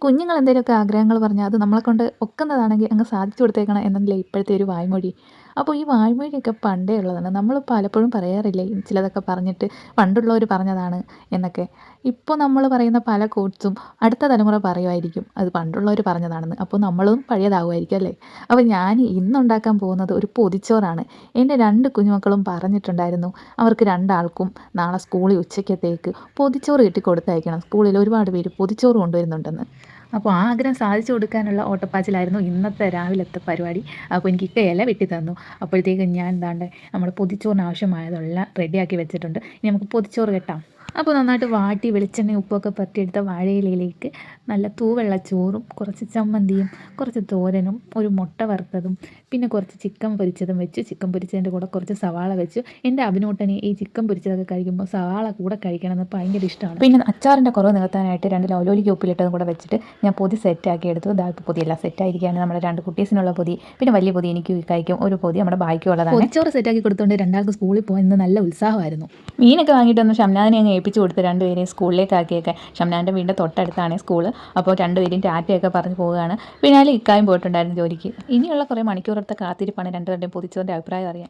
കുഞ്ഞുങ്ങൾ എന്തെങ്കിലുമൊക്കെ ആഗ്രഹങ്ങൾ പറഞ്ഞാൽ അത് നമ്മളെക്കൊണ്ട് ഒക്കുന്നതാണെങ്കിൽ അങ്ങ് സാധിച്ചു കൊടുത്തേക്കണം എന്നല്ലേ ഇപ്പോഴത്തെ ഒരു വായ്മൊഴി. അപ്പോൾ ഈ വായ്മൊഴിയൊക്കെ പണ്ടേ ഉള്ളതാണ്. നമ്മൾ പലപ്പോഴും പറയാറില്ലേ ചിലതൊക്കെ പറഞ്ഞിട്ട് പണ്ടുള്ളവർ പറഞ്ഞതാണ് എന്നൊക്കെ. ഇപ്പോൾ നമ്മൾ പറയുന്ന പല കോട്സും അടുത്ത തലമുറ പറയുമായിരിക്കും അത് പണ്ടുള്ളവർ പറഞ്ഞതാണെന്ന്. അപ്പോൾ നമ്മളും പഴയതാകുമായിരിക്കും അല്ലേ? അപ്പോൾ ഞാൻ ഇന്നുണ്ടാക്കാൻ പോകുന്നത് ഒരു പൊതിച്ചോറാണ്. എൻ്റെ 2 കുഞ്ഞുമക്കളും പറഞ്ഞിട്ടുണ്ടായിരുന്നു അവർക്ക് രണ്ടാൾക്കും നാളെ സ്കൂളിൽ ഉച്ചക്കത്തേക്ക് പൊതിച്ചോറ് കിട്ടി കൊടുത്തയക്കണം. സ്കൂളിൽ ഒരുപാട് പേര് പൊതിച്ചോറ് കൊണ്ടുവരുന്നുണ്ടെന്ന്. അപ്പോൾ ആ ആഗ്രഹം സാധിച്ചു കൊടുക്കാനുള്ള ഓട്ടപ്പാച്ചിലായിരുന്നു ഇന്നത്തെ രാവിലത്തെ പരിപാടി. അപ്പോൾ എനിക്ക് ഇക്ക ഇല വെട്ടി തന്നു. അപ്പോഴത്തേക്കും ഞാൻ ദാണ്ടെ നമ്മുടെ പൊതിച്ചോറിന് ആവശ്യമായതെല്ലാം റെഡിയാക്കി വെച്ചിട്ടുണ്ട്. ഇനി നമുക്ക് പൊതിച്ചോറ് കെട്ടാം. അപ്പോൾ നന്നായിട്ട് വാട്ടി വെളിച്ചെണ്ണയും ഉപ്പൊക്കെ പുരട്ടിയെടുത്ത വാഴയിലയിലേക്ക് നല്ല തൂവെള്ള ചോറും കുറച്ച് ചമ്മന്തിയും കുറച്ച് തോരനും ഒരു മുട്ട വറുത്തതും പിന്നെ കുറച്ച് ചിക്കൻ പൊരിച്ചതും വെച്ചു. ചിക്കൻ പൊരിച്ചതിൻ്റെ കൂടെ കുറച്ച് സവാള വെച്ചു. എൻ്റെ അഭിനൂട്ടന് ഈ ചിക്കൻ പൊരിച്ചതൊക്കെ കഴിക്കുമ്പോൾ സവാള കൂടെ കഴിക്കണമെന്ന് ഭയങ്കര ഇഷ്ടമാണ്. പിന്നെ അച്ചാറിൻ്റെ കുറവ് നികത്താനായിട്ട് 2 ലൗലോലിക്ക ഉപ്പിലിട്ടതും കൂടെ വെച്ചിട്ട് ഞാൻ പൊതി സെറ്റാക്കി എടുത്തു. ഇതാ ഇപ്പോൾ പൊതിയെല്ലാം സെറ്റായിരിക്കുകയാണ്. നമ്മുടെ 2 കുട്ടീസിനുള്ള പൊതി, പിന്നെ വലിയ പൊതി എനിക്കും ഇക്കായ്ക്കും, ഒരു പൊതി നമ്മുടെ ബാക്കിയും ഉള്ളതാണ്. പൊതിച്ചോറ് സെറ്റാക്കി കൊടുത്തുകൊണ്ട് രണ്ടാൾക്ക് സ്കൂളിൽ പോകാൻ ഇന്ന് നല്ല ഉത്സാഹമായിരുന്നു. മീനൊക്കെ വാങ്ങിയിട്ട് വന്ന് ഷംനാദിനെ അങ്ങ് ഏൽപ്പിച്ച് കൊടുത്ത് 2 പേരെയും സ്കൂളിലേക്ക് ആക്കിയൊക്കെ. ഷംനാൻ്റെ വീടിൻ്റെ തൊട്ടടുത്താണ് സ്കൂള്. അപ്പോൾ 2 പേരും ടാറ്റയൊക്കെ പറഞ്ഞ് പോവുകയാണ്. പിന്നാലെ ഇക്കായും പോയിട്ടുണ്ടായിരുന്നു ജോലിക്ക്. ഇനിയുള്ള കുറേ മണിക്കൂറത്തെ കാത്തിരിപ്പാണ് 2 പേരുടെയും പൊതിച്ചോറിൻ്റെ അഭിപ്രായം അറിയാൻ.